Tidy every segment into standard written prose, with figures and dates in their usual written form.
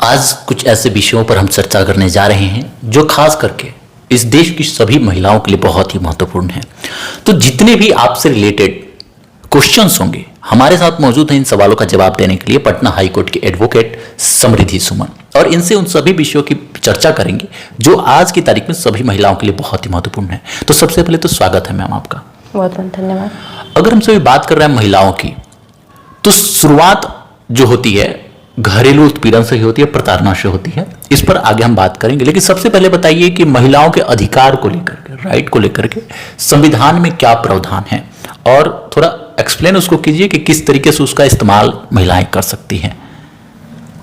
आज कुछ ऐसे विषयों पर हम चर्चा करने जा रहे हैं जो खास करके इस देश की सभी महिलाओं के लिए बहुत ही महत्वपूर्ण है। तो जितने भी आपसे रिलेटेड क्वेश्चंस होंगे, हमारे साथ मौजूद हैं इन सवालों का जवाब देने के लिए पटना हाई कोर्ट के एडवोकेट समृद्धि सुमन, और इनसे उन सभी विषयों की चर्चा करेंगे जो आज की तारीख में सभी महिलाओं के लिए बहुत ही महत्वपूर्ण है। तो सबसे पहले तो स्वागत है मैम आपका। बहुत बहुत धन्यवाद। अगर हम सभी बात कर रहे हैं महिलाओं की, तो शुरुआत जो होती है घरेलू उत्पीड़न से ही होती है, प्रताड़ना से होती है। इस पर आगे हम बात करेंगे, लेकिन सबसे पहले बताइए कि महिलाओं के अधिकार को लेकर के, राइट को लेकर के संविधान में क्या प्रावधान है, और थोड़ा एक्सप्लेन उसको कीजिए कि किस तरीके से उसका इस्तेमाल महिलाएं कर सकती हैं।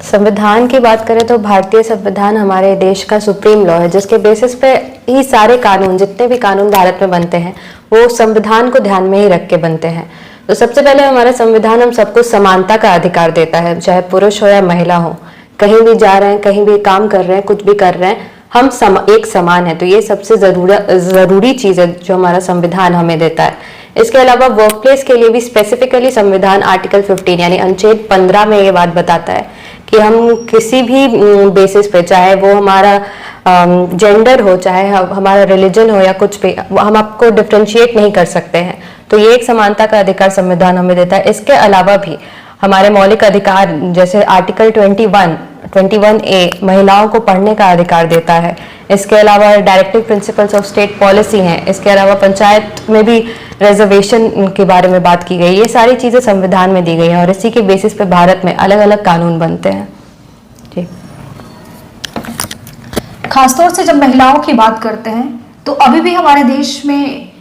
संविधान की बात करें तो भारतीय संविधान हमारे देश का सुप्रीम लॉ है, जिसके बेसिस पे ही सारे कानून, जितने भी कानून भारत में बनते हैं वो संविधान को ध्यान में ही रख के बनते हैं। तो सबसे पहले हमारा संविधान हम सबको समानता का अधिकार देता है, चाहे पुरुष हो या महिला हो, कहीं भी जा रहे हैं, कहीं भी काम कर रहे हैं, कुछ भी कर रहे हैं, हम एक समान है। तो ये सबसे जरूरी चीज है जो हमारा संविधान हमें देता है। इसके अलावा वर्क प्लेस के लिए भी स्पेसिफिकली संविधान आर्टिकल 15 यानी अनुच्छेद 15 में ये बात बताता है कि हम किसी भी बेसिस पे, चाहे वो हमारा जेंडर हो, चाहे हमारा रिलीजन हो या कुछ भी, हम आपको डिफ्रेंशिएट नहीं कर सकते हैं। तो ये एक समानता का अधिकार संविधान हमें देता है। इसके अलावा भी हमारे मौलिक अधिकार, जैसे आर्टिकल 21A महिलाओं को पढ़ने का अधिकार देता है। इसके अलावा directive principles of state policy हैं। इसके अलावा पंचायत में भी रिजर्वेशन के बारे में बात की गई। ये सारी चीजें संविधान में दी गई हैं और इसी के बेसिस पे भारत में अलग अलग कानून बनते हैं। जी। खासतौर से जब महिलाओं की बात करते हैं तो अभी भी हमारे देश में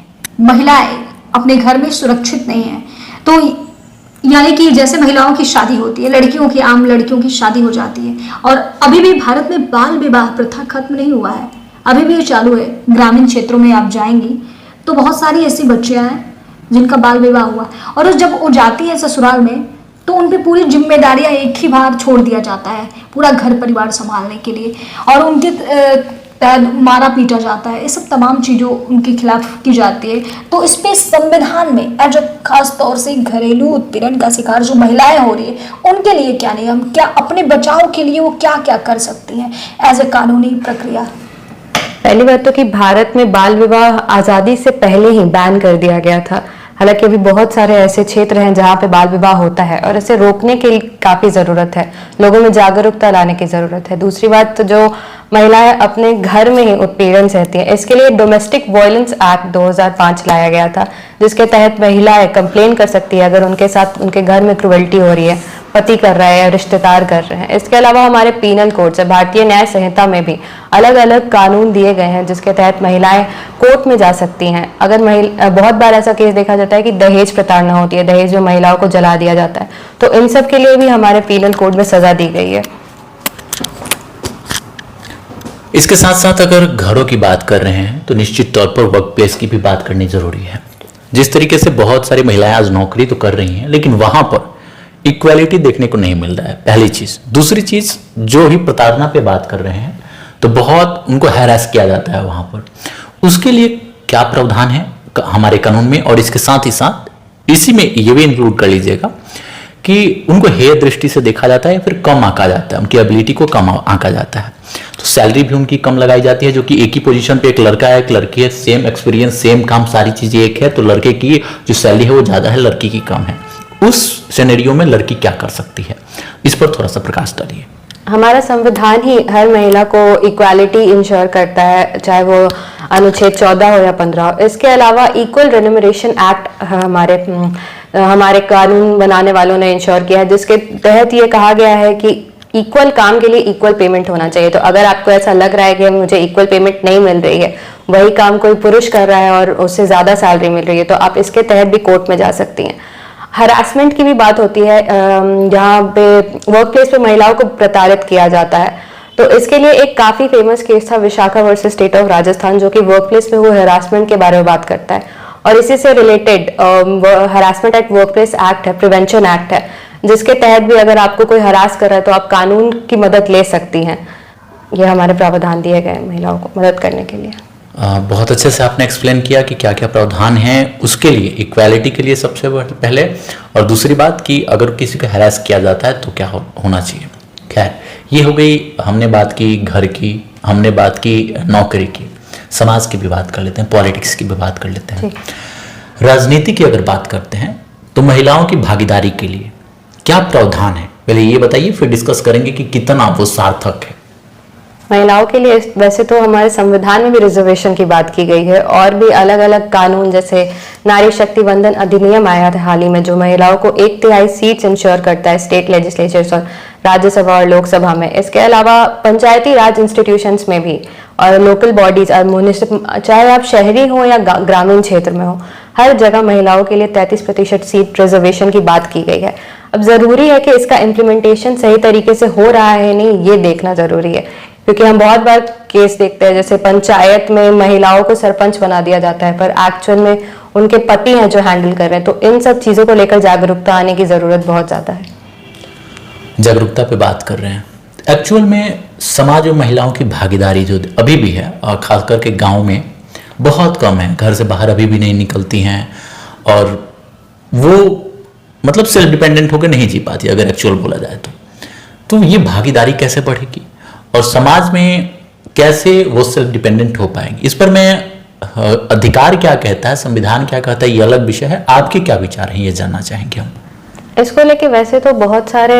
महिलाएं अपने घर में सुरक्षित नहीं है। तो यानी कि जैसे महिलाओं की शादी होती है, आम लड़कियों की शादी हो जाती है, और अभी भी भारत में बाल विवाह प्रथा खत्म नहीं हुआ है, अभी भी ये चालू है। ग्रामीण क्षेत्रों में आप जाएंगी तो बहुत सारी ऐसी बच्चियां हैं जिनका बाल विवाह हुआ, और जब वो जाती है ससुराल में तो उन पर पूरी जिम्मेदारियां एक ही बार छोड़ दिया जाता है, पूरा घर परिवार संभालने के लिए, और उनके मारा पीटा जाता है। ये सब तमाम चीज़ों उनके खिलाफ की जाती है। तो इस पे संविधान में एज खास तौर से घरेलू उत्पीड़न का शिकार जो महिलाएं हो रही है उनके लिए क्या नियम, क्या अपने बचाव के लिए वो क्या क्या कर सकती हैं एज ए कानूनी प्रक्रिया? पहली बात तो कि भारत में बाल विवाह आज़ादी से पहले ही बैन कर दिया गया था। हालांकि अभी बहुत सारे ऐसे क्षेत्र हैं जहाँ पे बाल विवाह होता है और इसे रोकने की काफ़ी ज़रूरत है, लोगों में जागरूकता लाने की ज़रूरत है। दूसरी बात, तो जो महिलाएं अपने घर में ही उत्पीड़न सहती हैं, इसके लिए डोमेस्टिक वायलेंस एक्ट 2005 लाया गया था, जिसके तहत महिलाएं कंप्लेन कर सकती है अगर उनके साथ उनके घर में क्रुएल्टी हो रही है, पति कर रहा है या रिश्तेदार कर रहे हैं। इसके अलावा हमारे पीनल कोड से, भारतीय न्याय संहिता में भी अलग अलग कानून दिए गए हैं जिसके तहत महिलाएं कोर्ट में जा सकती हैं। अगर बहुत बार ऐसा केस देखा जाता है कि दहेज प्रताड़ना होती है, दहेज में महिलाओं को जला दिया जाता है, तो इन सब के लिए भी हमारे पीनल कोड में सजा दी गई है। इसके साथ साथ अगर घरों की बात कर रहे हैं तो निश्चित तौर पर वर्क प्लेस की भी बात करनी जरूरी है। जिस तरीके से बहुत सारी महिलाएं आज नौकरी तो कर रही हैं, लेकिन वहां पर इक्वालिटी देखने को नहीं मिल रहा है, पहली चीज। दूसरी चीज, जो ही प्रताड़ना पे बात कर रहे हैं तो बहुत उनको हैरेस किया जाता है वहां पर। उसके लिए क्या प्रावधान है हमारे कानून में, और इसके साथ ही साथ इसी में ये भी इंक्लूड कर लीजिएगा कि उनको हेय दृष्टि से देखा जाता है या फिर कम आंका जाता है, उनकी एबिलिटी को कम आंका जाता है, तो सैलरी भी उनकी कम लगाई जाती है। जो कि एक ही पोजीशन पे एक लड़का है, एक लड़की है, सेम एक्सपीरियंस, सेम काम, सारी चीजें एक है, तो लड़के की जो सैलरी है वो ज्यादा है, लड़की की कम है। उस सिनेरियो में लड़की क्या कर सकती है, इस पर थोड़ा सा प्रकाश डालिए। हमारा संविधान ही हर महिला को इक्वालिटी इंश्योर करता है, चाहे वो अनुच्छेद 14 हो या 15 हो। इसके अलावा इक्वल रेन्यूमरेशन एक्ट हमारे कानून बनाने वालों ने इंश्योर किया है, जिसके तहत ये कहा गया है कि इक्वल काम के लिए इक्वल पेमेंट होना चाहिए। तो अगर आपको ऐसा लग रहा है कि मुझे इक्वल पेमेंट नहीं मिल रही है, वही काम कोई पुरुष कर रहा है और उससे ज्यादा सैलरी मिल रही है, तो आप इसके तहत भी कोर्ट में जा सकती हैं। हरासमेंट की भी बात होती है, जहाँ पे वर्क प्लेस पे महिलाओं को प्रताड़ित किया जाता है, तो इसके लिए एक काफी फेमस केस था Vishakha versus state of Rajasthan, जो कि वर्क प्लेस में हुए हरासमेंट के बारे में बात करता है। और इसी से related harassment at work place act है, प्रिवेंशन एक्ट है, जिसके तहत भी अगर आपको कोई हरास कर रहा है तो आप कानून की मदद ले सकती हैं। ये हमारे प्रावधान दिए गए महिलाओं को मदद करने के लिए। बहुत अच्छे से आपने एक्सप्लेन किया कि क्या क्या प्रावधान है उसके लिए, इक्वालिटी के लिए सबसे पहले, और दूसरी बात कि अगर किसी को हैरेस किया जाता है तो क्या होना चाहिए। खैर, ये हो गई, हमने बात की घर की, हमने बात की नौकरी की, समाज की भी बात कर लेते हैं, पॉलिटिक्स की भी बात कर लेते हैं। राजनीति की अगर बात करते हैं तो महिलाओं की भागीदारी के लिए क्या प्रावधान है, पहले ये बताइए, फिर डिस्कस करेंगे कि कितना वो सार्थक है। महिलाओं के लिए वैसे तो हमारे संविधान में भी रिजर्वेशन की बात की गई है, और भी अलग अलग कानून, जैसे नारी शक्ति वंदन अधिनियम आया था हाल ही में, जो महिलाओं को 1/3 सीट्स इंश्योर करता है स्टेट लेजिस्लेचर्स और राज्यसभा और लोकसभा में। इसके अलावा पंचायती राज इंस्टीट्यूशंस में भी और लोकल बॉडीज और म्युनिसिपल, चाहे आप शहरी हो या ग्रामीण क्षेत्र में हो, हर जगह महिलाओं के लिए 33% सीट रिजर्वेशन की बात की गई है। अब जरूरी है कि इसका इम्प्लीमेंटेशन सही तरीके से हो रहा है नहीं, ये देखना जरूरी है, क्योंकि हम बहुत बार केस देखते हैं जैसे पंचायत में महिलाओं को सरपंच बना दिया जाता है, पर एक्चुअल में उनके पति हैं जो हैंडल कर रहे हैं। तो इन सब चीजों को लेकर जागरूकता आने की जरूरत बहुत ज्यादा है। जागरूकता पे बात कर रहे हैं, एक्चुअल में समाज में महिलाओं की भागीदारी जो अभी भी है, और खास करके गांव में बहुत कम है, घर से बाहर अभी भी नहीं निकलती हैं, और वो मतलब सेल्फ डिपेंडेंट होकर नहीं जी पाती अगर एक्चुअल बोला जाए तो ये भागीदारी कैसे बढ़ेगी और समाज में कैसे वो सेल्फ डिपेंडेंट हो पाएंगे, इस पर मैं अधिकार क्या कहता है, संविधान क्या कहता है, ये अलग विषय है। आपके क्या विचार हैं, ये जानना चाहेंगे हम। इसको लेके वैसे तो बहुत सारे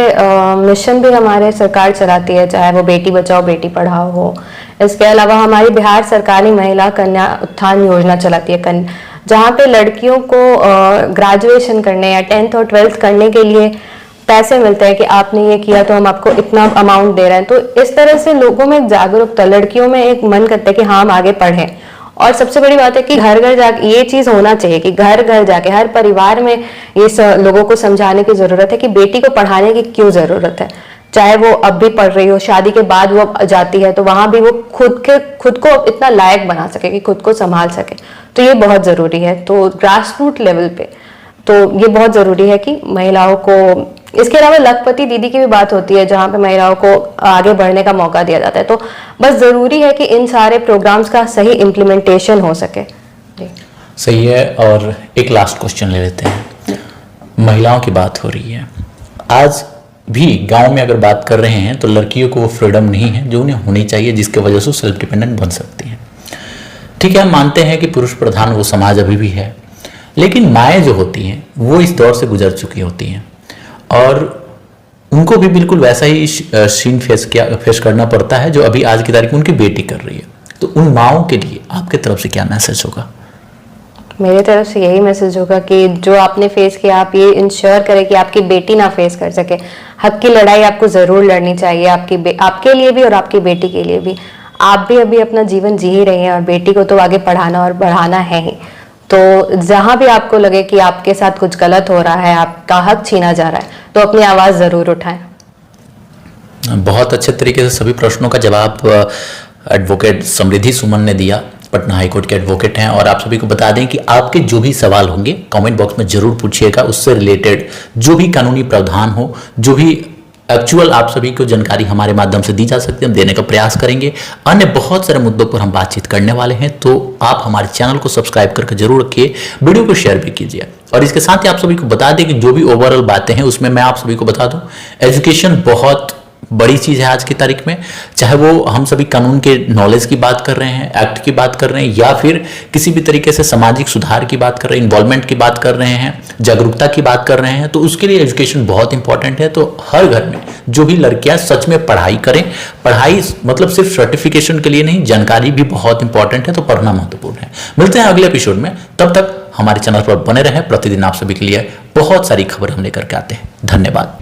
मिशन भी हमारे सरकार चलाती है, चाहे वो बेटी बचाओ बेटी पढ़ाओ हो। इसके अलावा हमारी बिहार सरकार ही महिला कन्या उत्थान योजना चलाती है, जहाँ पे लड़कियों को ग्रेजुएशन करने या 10th और 12th करने के लिए पैसे मिलते हैं कि आपने ये किया तो हम आपको इतना अमाउंट दे रहे हैं। तो इस तरह से लोगों में जागरूकता, लड़कियों में एक मन करता है कि हाँ हम आगे पढ़ें। और सबसे बड़ी बात है कि घर घर जाके ये चीज होना चाहिए कि घर घर जाके हर परिवार में ये लोगों को समझाने की जरूरत है कि बेटी को पढ़ाने की क्यों जरूरत है। चाहे वो अब भी पढ़ रही हो, शादी के बाद वो जाती है, तो वहां भी वो खुद को इतना लायक बना सके कि खुद को संभाल सके। तो ये बहुत जरूरी है। तो ग्रास रूट लेवल पे तो ये बहुत जरूरी है कि महिलाओं को, इसके अलावा लखपति दीदी की भी बात होती है जहाँ पे महिलाओं को आगे बढ़ने का मौका दिया जाता है। तो बस जरूरी है कि इन सारे प्रोग्राम्स का सही इम्प्लीमेंटेशन हो सके। जी सही है। और एक लास्ट क्वेश्चन ले लेते हैं, महिलाओं की बात हो रही है, आज भी गांव में अगर बात कर रहे हैं तो लड़कियों को वो फ्रीडम नहीं है जो उन्हें होनी चाहिए, जिसके वजह से सेल्फ डिपेंडेंट बन सकती हैं। ठीक है, हम मानते हैं कि पुरुष प्रधान वो समाज अभी भी है, लेकिन माएँ जो होती हैं वो इस दौर से गुजर चुकी होती हैं और उनको भी बिल्कुल वैसा ही सीन फेस करना पड़ता है जो अभी आज की तारीख में उनकी बेटी कर रही है। तो उन माओं के लिए आपके तरफ से क्या मैसेज होगा? मेरे तरफ से यही मैसेज होगा कि जो आपने फेस किया आप ये इंश्योर करें कि आपकी बेटी ना फेस कर सके। हक की लड़ाई आपको जरूर लड़नी चाहिए, आपके लिए भी और आपकी बेटी के लिए भी। आप भी अभी अपना जीवन जी ही रही हैं और बेटी को तो आगे पढ़ाना और बढ़ाना है ही। तो जहां भी आपको लगे कि आपके साथ कुछ गलत हो रहा है, आपका हक छीना जा रहा है, तो अपनी आवाज जरूर उठाएं। बहुत अच्छे तरीके से सभी प्रश्नों का जवाब एडवोकेट समृद्धि सुमन ने दिया, पटना हाईकोर्ट के एडवोकेट हैं। और आप सभी को बता दें कि आपके जो भी सवाल होंगे कमेंट बॉक्स में जरूर पूछिएगा, उससे रिलेटेड जो भी कानूनी प्रावधान हो, जो भी एक्चुअल आप सभी को जानकारी हमारे माध्यम से दी जा सकती है, हम देने का प्रयास करेंगे। अन्य बहुत सारे मुद्दों पर हम बातचीत करने वाले हैं, तो आप हमारे चैनल को सब्सक्राइब करके जरूर रखिए, वीडियो को शेयर भी कीजिए। और इसके साथ ही आप सभी को बता दें कि जो भी ओवरऑल बातें हैं उसमें मैं आप सभी को बता दूं, एजुकेशन बहुत बड़ी चीज है आज की तारीख में। चाहे वो हम सभी कानून के नॉलेज की बात कर रहे हैं, एक्ट की बात कर रहे हैं, या फिर किसी भी तरीके से सामाजिक सुधार की बात कर रहे हैं, इन्वॉल्वमेंट की बात कर रहे हैं, जागरूकता की बात कर रहे हैं, तो उसके लिए एजुकेशन बहुत इंपॉर्टेंट है। तो हर घर में जो भी लड़कियां सच में पढ़ाई करें, पढ़ाई मतलब सिर्फ सर्टिफिकेशन के लिए नहीं, जानकारी भी बहुत इंपॉर्टेंट है, तो पढ़ना महत्वपूर्ण है। मिलते हैं अगले एपिसोड में, तब तक हमारे चैनल पर बने रहें। प्रतिदिन आप सभी के लिए बहुत सारी खबर हम लेकर के आते हैं। धन्यवाद।